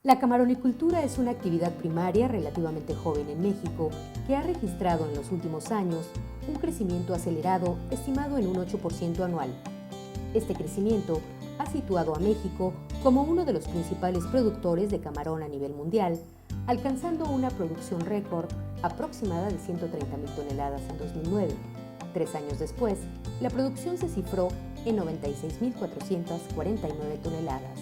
La camaronicultura es una actividad primaria relativamente joven en México que ha registrado en los últimos años un crecimiento acelerado estimado en un 8% anual. Este crecimiento ha situado a México como uno de los principales productores de camarón a nivel mundial, alcanzando una producción récord aproximada de 130,000 toneladas en 2009. 3 años después, la producción se cifró en 96,449 toneladas.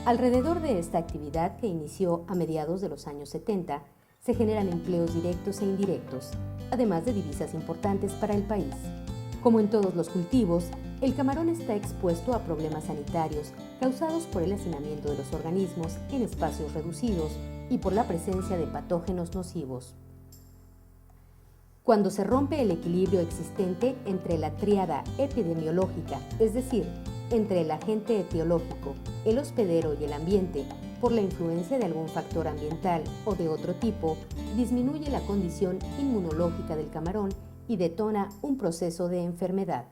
Alrededor de esta actividad, que inició a mediados de los años 70, se generan empleos directos e indirectos, además de divisas importantes para el país. Como en todos los cultivos, el camarón está expuesto a problemas sanitarios causados por el hacinamiento de los organismos en espacios reducidos y por la presencia de patógenos nocivos. Cuando se rompe el equilibrio existente entre la tríada epidemiológica, es decir, entre el agente etiológico, el hospedero y el ambiente, por la influencia de algún factor ambiental o de otro tipo, disminuye la condición inmunológica del camarón y detona un proceso de enfermedad.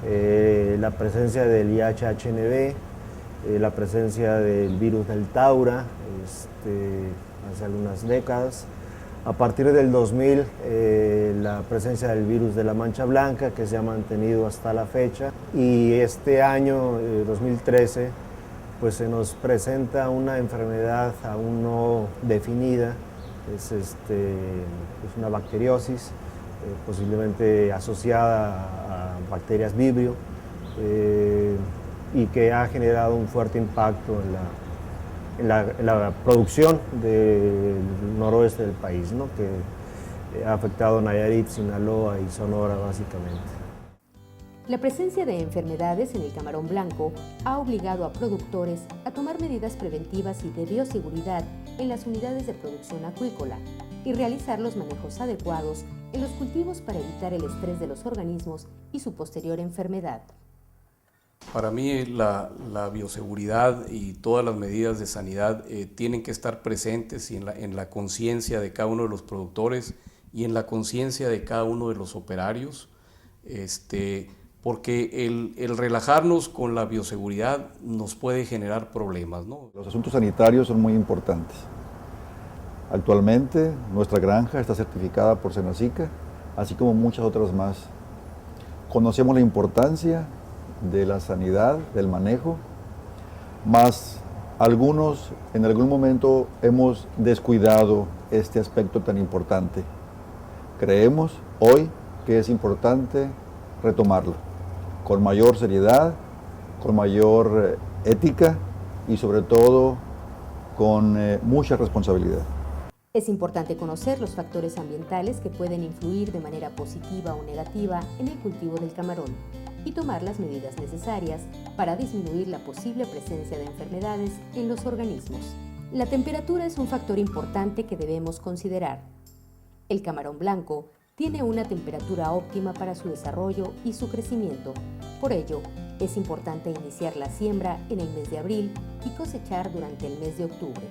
La presencia del IHHNB, la presencia del virus del Taura, hace algunas décadas. A partir del 2000, la presencia del virus de la mancha blanca, que se ha mantenido hasta la fecha. Y este año, 2013, pues se nos presenta una enfermedad aún no definida, es una bacteriosis, posiblemente asociada a bacterias Vibrio, y que ha generado un fuerte impacto en la producción del noroeste del país, ¿no? Que ha afectado a Nayarit, Sinaloa y Sonora básicamente. La presencia de enfermedades en el camarón blanco ha obligado a productores a tomar medidas preventivas y de bioseguridad en las unidades de producción acuícola y realizar los manejos adecuados en los cultivos para evitar el estrés de los organismos y su posterior enfermedad. Para mí la bioseguridad y todas las medidas de sanidad tienen que estar presentes en la conciencia de cada uno de los productores y en la conciencia de cada uno de los operarios, porque el relajarnos con la bioseguridad nos puede generar problemas, ¿no? Los asuntos sanitarios son muy importantes. Actualmente nuestra granja está certificada por Senacica, así como muchas otras más. Conocemos la importancia de la sanidad, del manejo, más algunos en algún momento hemos descuidado este aspecto tan importante. Creemos hoy que es importante retomarlo con mayor seriedad, con mayor ética y sobre todo con mucha responsabilidad. Es importante conocer los factores ambientales que pueden influir de manera positiva o negativa en el cultivo del camarón y tomar las medidas necesarias para disminuir la posible presencia de enfermedades en los organismos. La temperatura es un factor importante que debemos considerar. El camarón blanco tiene una temperatura óptima para su desarrollo y su crecimiento. Por ello, es importante iniciar la siembra en el mes de abril y cosechar durante el mes de octubre,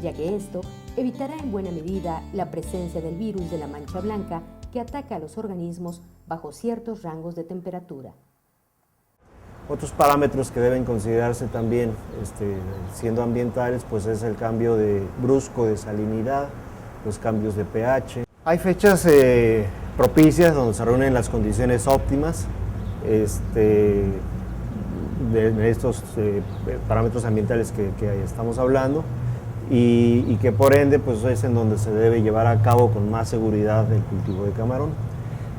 ya que esto evitará en buena medida la presencia del virus de la mancha blanca que ataca a los organismos bajo ciertos rangos de temperatura. Otros parámetros que deben considerarse también, siendo ambientales, pues es el cambio brusco de salinidad, los cambios de pH. Hay fechas propicias donde se reúnen las condiciones óptimas de estos parámetros ambientales que estamos hablando y que por ende pues es en donde se debe llevar a cabo con más seguridad el cultivo de camarón.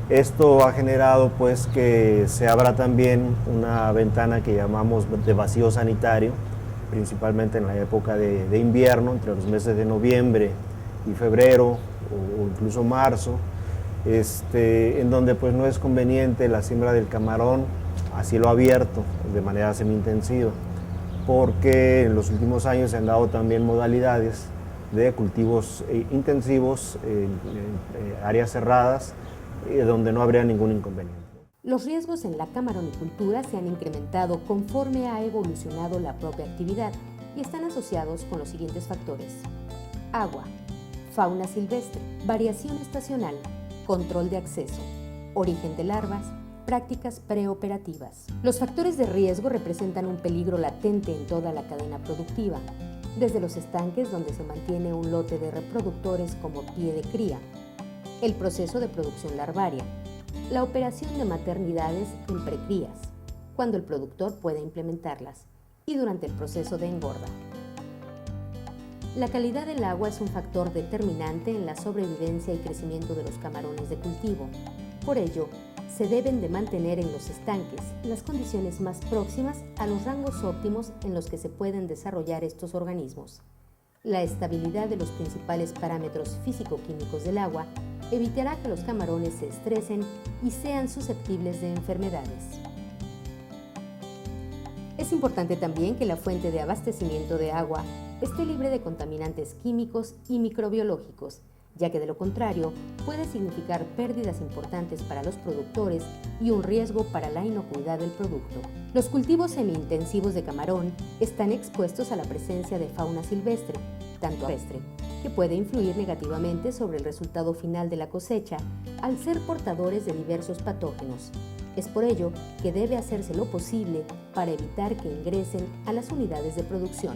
Esto ha generado pues que se abra también una ventana que llamamos de vacío sanitario, principalmente en la época de invierno, entre los meses de noviembre y febrero o incluso marzo, en donde pues no es conveniente la siembra del camarón a cielo abierto de manera semi-intensiva, porque en los últimos años se han dado también modalidades de cultivos intensivos en áreas cerradas, donde no habría ningún inconveniente. Los riesgos en la camaronicultura se han incrementado conforme ha evolucionado la propia actividad y están asociados con los siguientes factores: agua, fauna silvestre, variación estacional, control de acceso, origen de larvas, prácticas preoperativas. Los factores de riesgo representan un peligro latente en toda la cadena productiva, desde los estanques donde se mantiene un lote de reproductores como pie de cría, el proceso de producción larvaria, la operación de maternidades en precrías, cuando el productor puede implementarlas, y durante el proceso de engorda. La calidad del agua es un factor determinante en la sobrevivencia y crecimiento de los camarones de cultivo. Por ello, se deben de mantener en los estanques las condiciones más próximas a los rangos óptimos en los que se pueden desarrollar estos organismos. La estabilidad de los principales parámetros físico-químicos del agua evitará que los camarones se estresen y sean susceptibles de enfermedades. Es importante también que la fuente de abastecimiento de agua esté libre de contaminantes químicos y microbiológicos, ya que de lo contrario puede significar pérdidas importantes para los productores y un riesgo para la inocuidad del producto. Los cultivos semi-intensivos de camarón están expuestos a la presencia de fauna silvestre, tanto terrestre, que puede influir negativamente sobre el resultado final de la cosecha al ser portadores de diversos patógenos. Es por ello que debe hacerse lo posible para evitar que ingresen a las unidades de producción.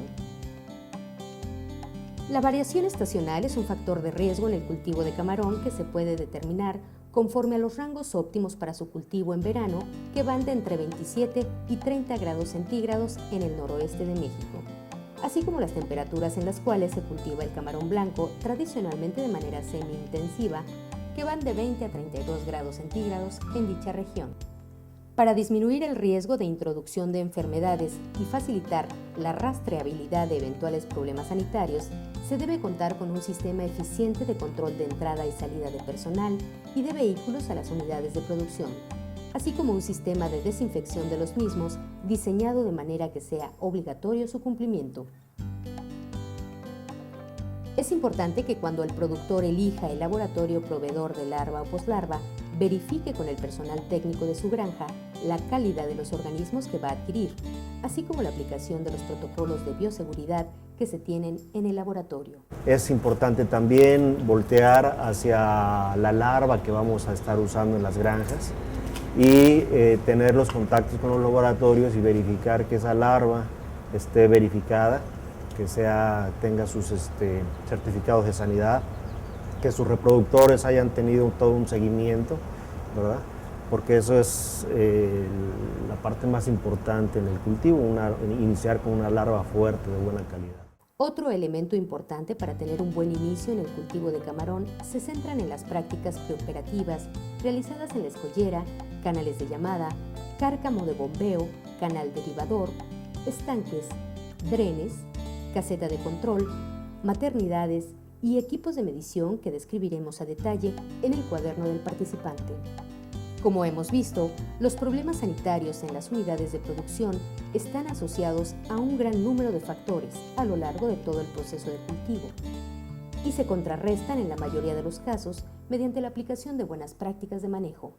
La variación estacional es un factor de riesgo en el cultivo de camarón que se puede determinar conforme a los rangos óptimos para su cultivo en verano, que van de entre 27 y 30 grados centígrados en el noroeste de México, así como las temperaturas en las cuales se cultiva el camarón blanco tradicionalmente de manera semi-intensiva, que van de 20 a 32 grados centígrados en dicha región. Para disminuir el riesgo de introducción de enfermedades y facilitar la rastreabilidad de eventuales problemas sanitarios, se debe contar con un sistema eficiente de control de entrada y salida de personal y de vehículos a las unidades de producción, así como un sistema de desinfección de los mismos diseñado de manera que sea obligatorio su cumplimiento. Es importante que cuando el productor elija el laboratorio proveedor de larva o poslarva, verifique con el personal técnico de su granja la calidad de los organismos que va a adquirir, así como la aplicación de los protocolos de bioseguridad que se tienen en el laboratorio. Es importante también voltear hacia la larva que vamos a estar usando en las granjas y tener los contactos con los laboratorios y verificar que esa larva esté verificada, que tenga sus certificados de sanidad, que sus reproductores hayan tenido todo un seguimiento, ¿verdad? Porque eso es la parte más importante en el cultivo, iniciar con una larva fuerte de buena calidad. Otro elemento importante para tener un buen inicio en el cultivo de camarón se centran en las prácticas preoperativas realizadas en la escollera, canales de llamada, cárcamo de bombeo, canal derivador, estanques, drenes, caseta de control, maternidades y equipos de medición que describiremos a detalle en el cuaderno del participante. Como hemos visto, los problemas sanitarios en las unidades de producción están asociados a un gran número de factores a lo largo de todo el proceso de cultivo y se contrarrestan en la mayoría de los casos mediante la aplicación de buenas prácticas de manejo.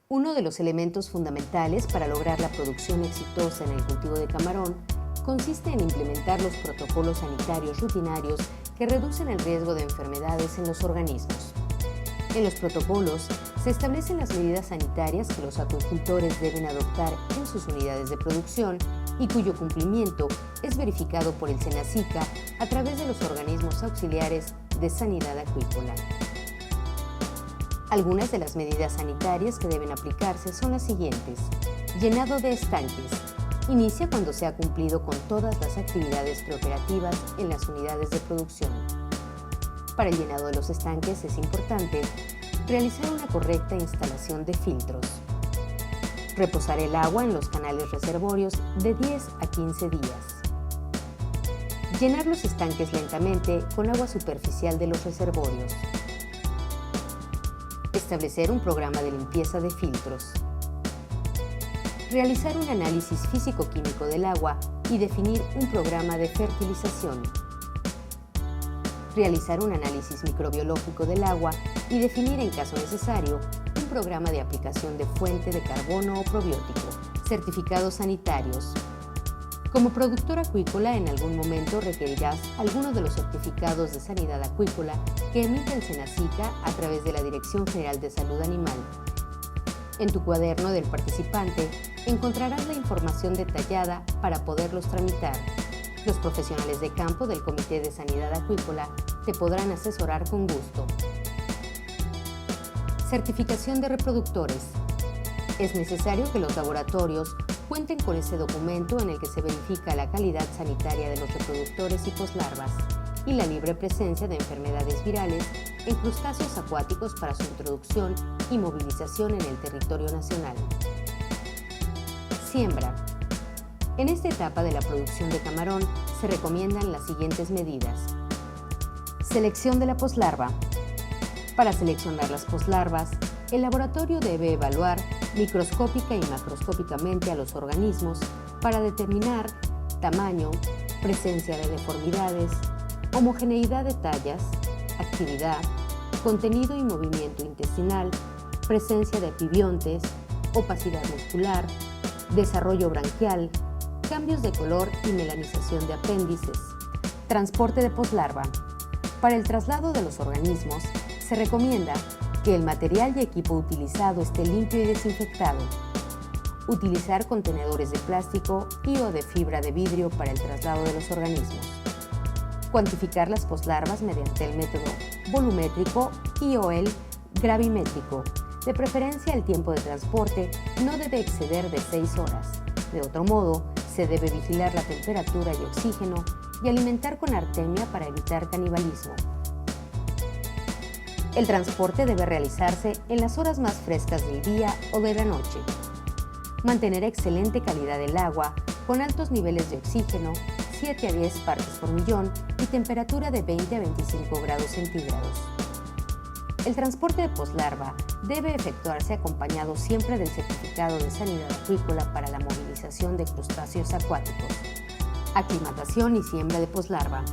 Uno de los elementos fundamentales para lograr la producción exitosa en el cultivo de camarón consiste en implementar los protocolos sanitarios rutinarios que reducen el riesgo de enfermedades en los organismos. En los protocolos se establecen las medidas sanitarias que los acuicultores deben adoptar en sus unidades de producción y cuyo cumplimiento es verificado por el SENASICA a través de los organismos auxiliares de sanidad acuícola. Algunas de las medidas sanitarias que deben aplicarse son las siguientes. Llenado de estanques. Inicia cuando se ha cumplido con todas las actividades preoperativas en las unidades de producción. Para el llenado de los estanques es importante realizar una correcta instalación de filtros. Reposar el agua en los canales reservorios de 10 a 15 días. Llenar los estanques lentamente con agua superficial de los reservorios. Establecer un programa de limpieza de filtros. Realizar un análisis físico-químico del agua y definir un programa de fertilización. Realizar un análisis microbiológico del agua y definir, en caso necesario, un programa de aplicación de fuente de carbono o probiótico. Certificados sanitarios. Como productor acuícola, en algún momento requerirás alguno de los certificados de sanidad acuícola que emite el SENASICA a través de la Dirección General de Salud Animal. En tu cuaderno del participante encontrarás la información detallada para poderlos tramitar. Los profesionales de campo del Comité de Sanidad Acuícola te podrán asesorar con gusto. Certificación de reproductores. Es necesario que los laboratorios cuenten con ese documento en el que se verifica la calidad sanitaria de los reproductores y poslarvas y la libre presencia de enfermedades virales en crustáceos acuáticos para su introducción y movilización en el territorio nacional. Siembra. En esta etapa de la producción de camarón se recomiendan las siguientes medidas. Selección de la poslarva. Para seleccionar las poslarvas, el laboratorio debe evaluar microscópica y macroscópicamente a los organismos para determinar tamaño, presencia de deformidades, homogeneidad de tallas, actividad, contenido y movimiento intestinal, presencia de epibiontes, opacidad muscular, desarrollo branquial, cambios de color y melanización de apéndices. Transporte de poslarva. Para el traslado de los organismos, se recomienda que el material y equipo utilizado esté limpio y desinfectado. Utilizar contenedores de plástico y o de fibra de vidrio para el traslado de los organismos. Cuantificar las poslarvas mediante el método volumétrico y o el gravimétrico. De preferencia, el tiempo de transporte no debe exceder de 6 horas. De otro modo, se debe vigilar la temperatura y oxígeno y alimentar con artemia para evitar canibalismo. El transporte debe realizarse en las horas más frescas del día o de la noche. Mantener excelente calidad del agua, con altos niveles de oxígeno, 7 a 10 partes por millón y temperatura de 20 a 25 grados centígrados. El transporte de poslarva debe efectuarse acompañado siempre del certificado de sanidad acuícola para la movilización de crustáceos acuáticos. Aclimatación y siembra de poslarva.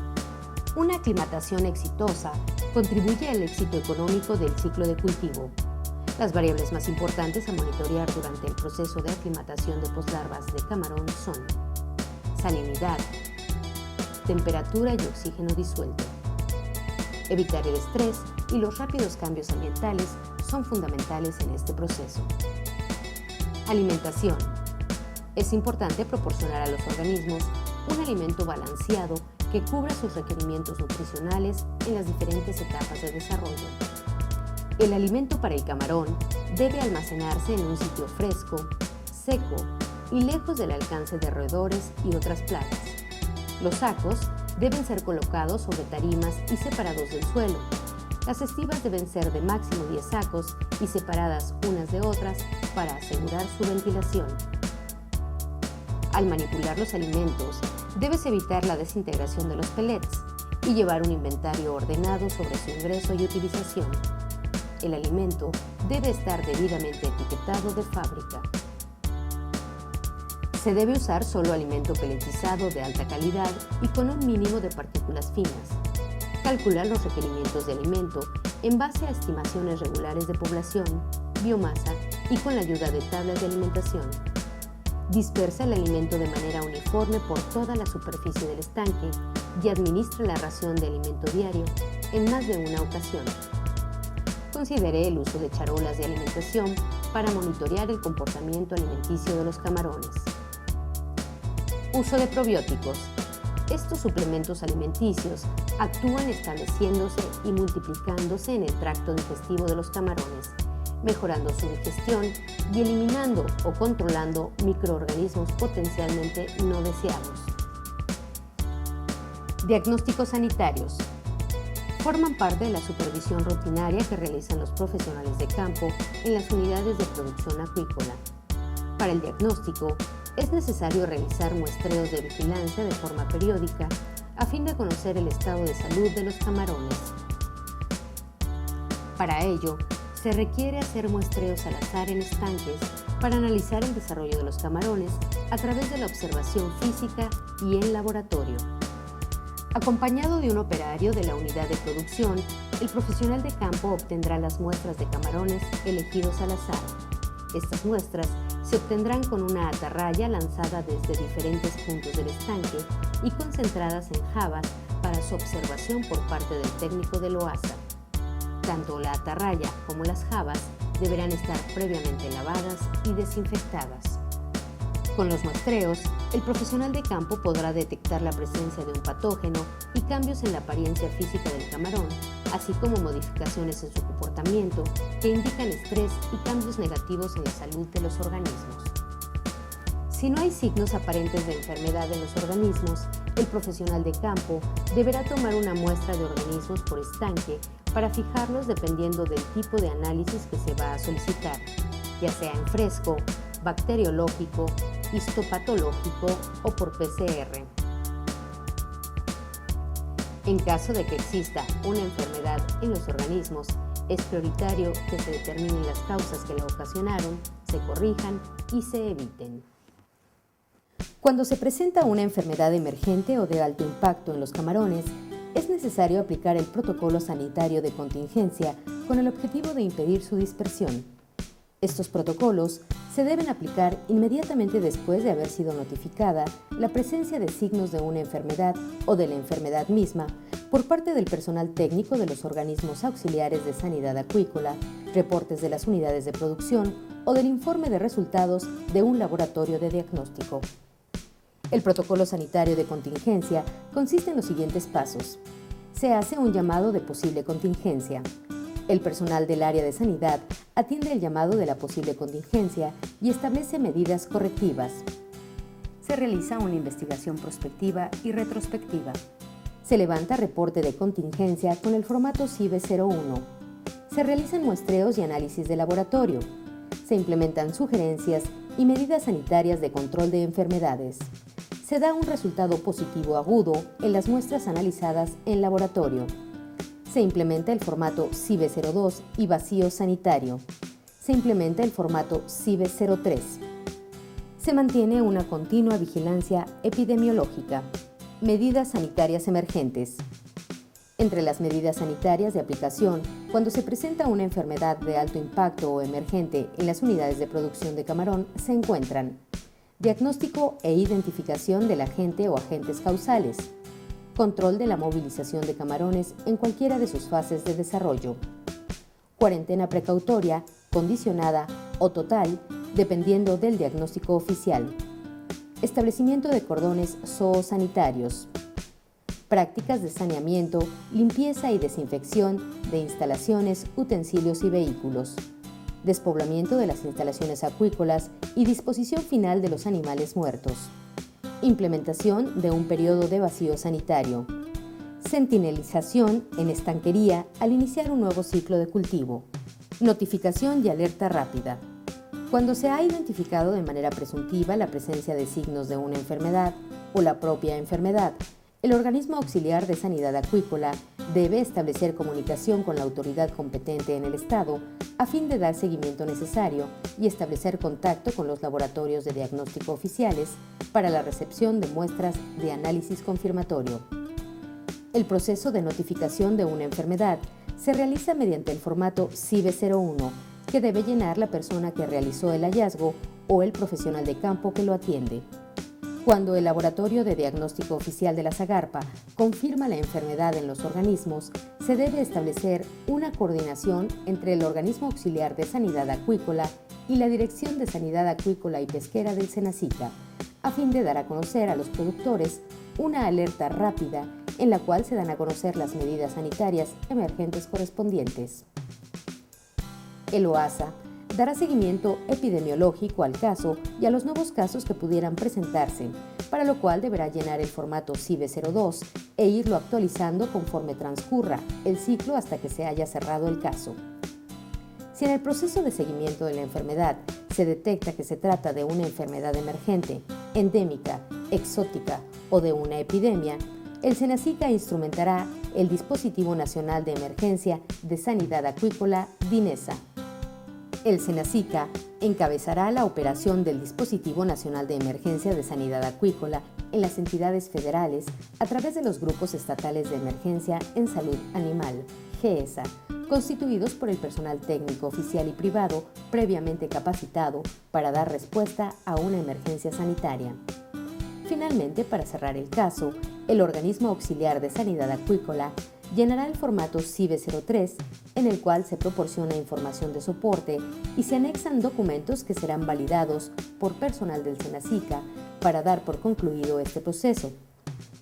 Una aclimatación exitosa contribuye al éxito económico del ciclo de cultivo. Las variables más importantes a monitorear durante el proceso de aclimatación de poslarvas de camarón son salinidad, temperatura y oxígeno disuelto. Evitar el estrés y los rápidos cambios ambientales son fundamentales en este proceso. Alimentación. Es importante proporcionar a los organismos un alimento balanceado que cubra sus requerimientos nutricionales en las diferentes etapas de desarrollo. El alimento para el camarón debe almacenarse en un sitio fresco, seco y lejos del alcance de roedores y otras plagas. Los sacos deben ser colocados sobre tarimas y separados del suelo. Las estivas deben ser de máximo 10 sacos y separadas unas de otras para asegurar su ventilación. Al manipular los alimentos, debes evitar la desintegración de los pellets y llevar un inventario ordenado sobre su ingreso y utilización. El alimento debe estar debidamente etiquetado de fábrica. Se debe usar solo alimento pelletizado de alta calidad y con un mínimo de partículas finas. Calcular los requerimientos de alimento en base a estimaciones regulares de población, biomasa y con la ayuda de tablas de alimentación. Dispersa el alimento de manera uniforme por toda la superficie del estanque y administra la ración de alimento diario en más de una ocasión. Considere el uso de charolas de alimentación para monitorear el comportamiento alimenticio de los camarones. Uso de probióticos. Estos suplementos alimenticios actúan estableciéndose y multiplicándose en el tracto digestivo de los camarones, mejorando su digestión y eliminando o controlando microorganismos potencialmente no deseados. Diagnósticos sanitarios. Forman parte de la supervisión rutinaria que realizan los profesionales de campo en las unidades de producción acuícola. Para el diagnóstico, es necesario realizar muestreos de vigilancia de forma periódica a fin de conocer el estado de salud de los camarones. Para ello, se requiere hacer muestreos al azar en estanques para analizar el desarrollo de los camarones a través de la observación física y en laboratorio. Acompañado de un operario de la unidad de producción, el profesional de campo obtendrá las muestras de camarones elegidos al azar. Estas muestras se obtendrán con una atarraya lanzada desde diferentes puntos del estanque y concentradas en jabas para su observación por parte del técnico del OASA. Tanto la atarraya como las jabas deberán estar previamente lavadas y desinfectadas. Con los muestreos, el profesional de campo podrá detectar la presencia de un patógeno y cambios en la apariencia física del camarón, así como modificaciones en su comportamiento que indican estrés y cambios negativos en la salud de los organismos. Si no hay signos aparentes de enfermedad en los organismos, el profesional de campo deberá tomar una muestra de organismos por estanque para fijarlos dependiendo del tipo de análisis que se va a solicitar, ya sea en fresco, bacteriológico, histopatológico o por PCR. En caso de que exista una enfermedad en los organismos, es prioritario que se determinen las causas que la ocasionaron, se corrijan y se eviten. Cuando se presenta una enfermedad emergente o de alto impacto en los camarones, es necesario aplicar el protocolo sanitario de contingencia con el objetivo de impedir su dispersión. Estos protocolos se deben aplicar inmediatamente después de haber sido notificada la presencia de signos de una enfermedad o de la enfermedad misma por parte del personal técnico de los organismos auxiliares de sanidad acuícola, reportes de las unidades de producción o del informe de resultados de un laboratorio de diagnóstico. El protocolo sanitario de contingencia consiste en los siguientes pasos. Se hace un llamado de posible contingencia. El personal del área de sanidad atiende el llamado de la posible contingencia y establece medidas correctivas. Se realiza una investigación prospectiva y retrospectiva. Se levanta reporte de contingencia con el formato CIBE 01. Se realizan muestreos y análisis de laboratorio. Se implementan sugerencias y medidas sanitarias de control de enfermedades. Se da un resultado positivo agudo en las muestras analizadas en laboratorio. Se implementa el formato CIBE 02 y vacío sanitario. Se implementa el formato CIBE 03. Se mantiene una continua vigilancia epidemiológica. Medidas sanitarias emergentes. Entre las medidas sanitarias de aplicación, cuando se presenta una enfermedad de alto impacto o emergente en las unidades de producción de camarón, se encuentran diagnóstico e identificación del agente o agentes causales, control de la movilización de camarones en cualquiera de sus fases de desarrollo, cuarentena precautoria, condicionada o total, dependiendo del diagnóstico oficial, establecimiento de cordones zoosanitarios, prácticas de saneamiento, limpieza y desinfección de instalaciones, utensilios y vehículos, despoblamiento de las instalaciones acuícolas y disposición final de los animales muertos, implementación de un periodo de vacío sanitario, sentinelización en estanquería al iniciar un nuevo ciclo de cultivo, notificación y alerta rápida. Cuando se ha identificado de manera presuntiva la presencia de signos de una enfermedad o la propia enfermedad, el organismo auxiliar de sanidad acuícola debe establecer comunicación con la autoridad competente en el Estado a fin de dar seguimiento necesario y establecer contacto con los laboratorios de diagnóstico oficiales para la recepción de muestras de análisis confirmatorio. El proceso de notificación de una enfermedad se realiza mediante el formato CIBE 01, que debe llenar la persona que realizó el hallazgo o el profesional de campo que lo atiende. Cuando el laboratorio de diagnóstico oficial de la SAGARPA confirma la enfermedad en los organismos, se debe establecer una coordinación entre el organismo auxiliar de sanidad acuícola y la Dirección de Sanidad Acuícola y Pesquera del SENASICA, a fin de dar a conocer a los productores una alerta rápida en la cual se dan a conocer las medidas sanitarias emergentes correspondientes. El OASA dará seguimiento epidemiológico al caso y a los nuevos casos que pudieran presentarse, para lo cual deberá llenar el formato CIBE 02 e irlo actualizando conforme transcurra el ciclo hasta que se haya cerrado el caso. Si en el proceso de seguimiento de la enfermedad se detecta que se trata de una enfermedad emergente, endémica, exótica o de una epidemia, el SENASICA instrumentará el Dispositivo Nacional de Emergencia de Sanidad Acuícola, DINESA. El SENASICA encabezará la operación del Dispositivo Nacional de Emergencia de Sanidad Acuícola en las entidades federales a través de los grupos estatales de emergencia en salud animal, GESA, constituidos por el personal técnico oficial y privado previamente capacitado para dar respuesta a una emergencia sanitaria. Finalmente, para cerrar el caso, el organismo auxiliar de sanidad acuícola llenará el formato CIBE 03, en el cual se proporciona información de soporte y se anexan documentos que serán validados por personal del SENASICA para dar por concluido este proceso.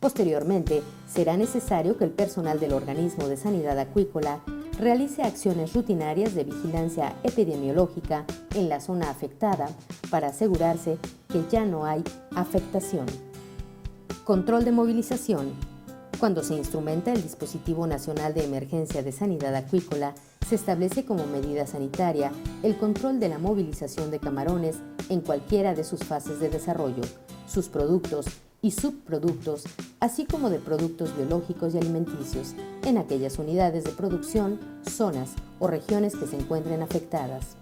Posteriormente, será necesario que el personal del organismo de sanidad acuícola realice acciones rutinarias de vigilancia epidemiológica en la zona afectada para asegurarse que ya no hay afectación. Control de movilización. Cuando se instrumenta el Dispositivo Nacional de Emergencia de Sanidad Acuícola, se establece como medida sanitaria el control de la movilización de camarones en cualquiera de sus fases de desarrollo, sus productos y subproductos, así como de productos biológicos y alimenticios, en aquellas unidades de producción, zonas o regiones que se encuentren afectadas.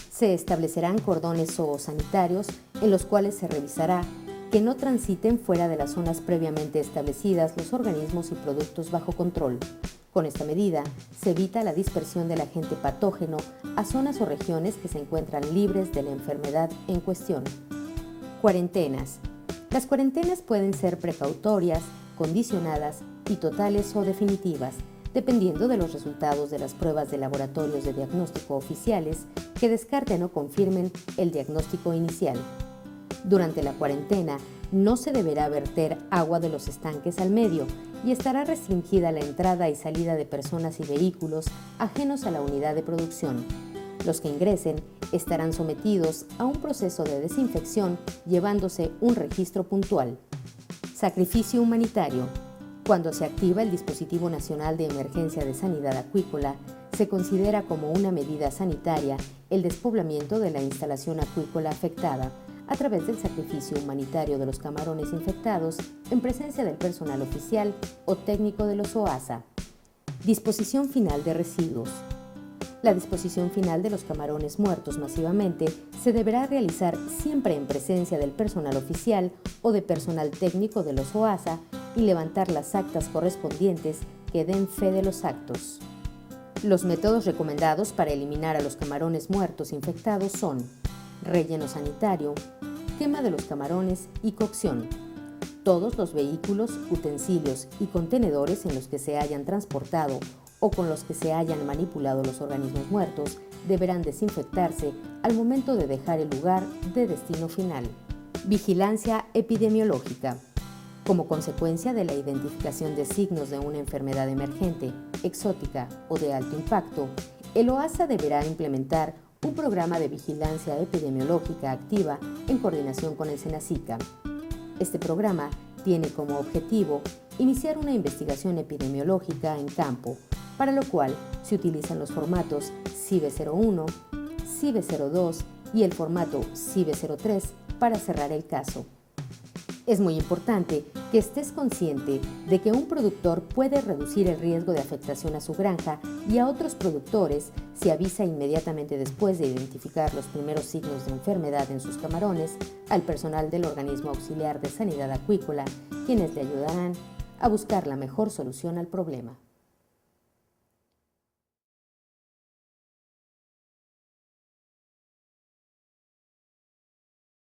Se establecerán cordones zoosanitarios en los cuales se revisará que no transiten fuera de las zonas previamente establecidas los organismos y productos bajo control. Con esta medida, se evita la dispersión del agente patógeno a zonas o regiones que se encuentran libres de la enfermedad en cuestión. Cuarentenas. Las cuarentenas pueden ser precautorias, condicionadas y totales o definitivas, dependiendo de los resultados de las pruebas de laboratorios de diagnóstico oficiales que descarten o confirmen el diagnóstico inicial. Durante la cuarentena, no se deberá verter agua de los estanques al medio y estará restringida la entrada y salida de personas y vehículos ajenos a la unidad de producción. Los que ingresen estarán sometidos a un proceso de desinfección llevándose un registro puntual. Sacrificio humanitario. Cuando se activa el Dispositivo Nacional de Emergencia de Sanidad Acuícola, se considera como una medida sanitaria el despoblamiento de la instalación acuícola afectada a través del sacrificio humanitario de los camarones infectados en presencia del personal oficial o técnico de los OASA. Disposición final de residuos. La disposición final de los camarones muertos masivamente se deberá realizar siempre en presencia del personal oficial o de personal técnico de los OASA y levantar las actas correspondientes que den fe de los actos. Los métodos recomendados para eliminar a los camarones muertos infectados son relleno sanitario, quema de los camarones y cocción. Todos los vehículos, utensilios y contenedores en los que se hayan transportado o con los que se hayan manipulado los organismos muertos deberán desinfectarse al momento de dejar el lugar de destino final. Vigilancia epidemiológica. Como consecuencia de la identificación de signos de una enfermedad emergente, exótica o de alto impacto, el OASA deberá implementar un programa de vigilancia epidemiológica activa en coordinación con el SENASICA. Este programa tiene como objetivo iniciar una investigación epidemiológica en campo, para lo cual se utilizan los formatos CIBE 01, CIBE 02 y el formato CIBE 03 para cerrar el caso. Es muy importante que estés consciente de que un productor puede reducir el riesgo de afectación a su granja y a otros productores si avisa inmediatamente después de identificar los primeros signos de enfermedad en sus camarones al personal del organismo auxiliar de sanidad acuícola, quienes le ayudarán a buscar la mejor solución al problema.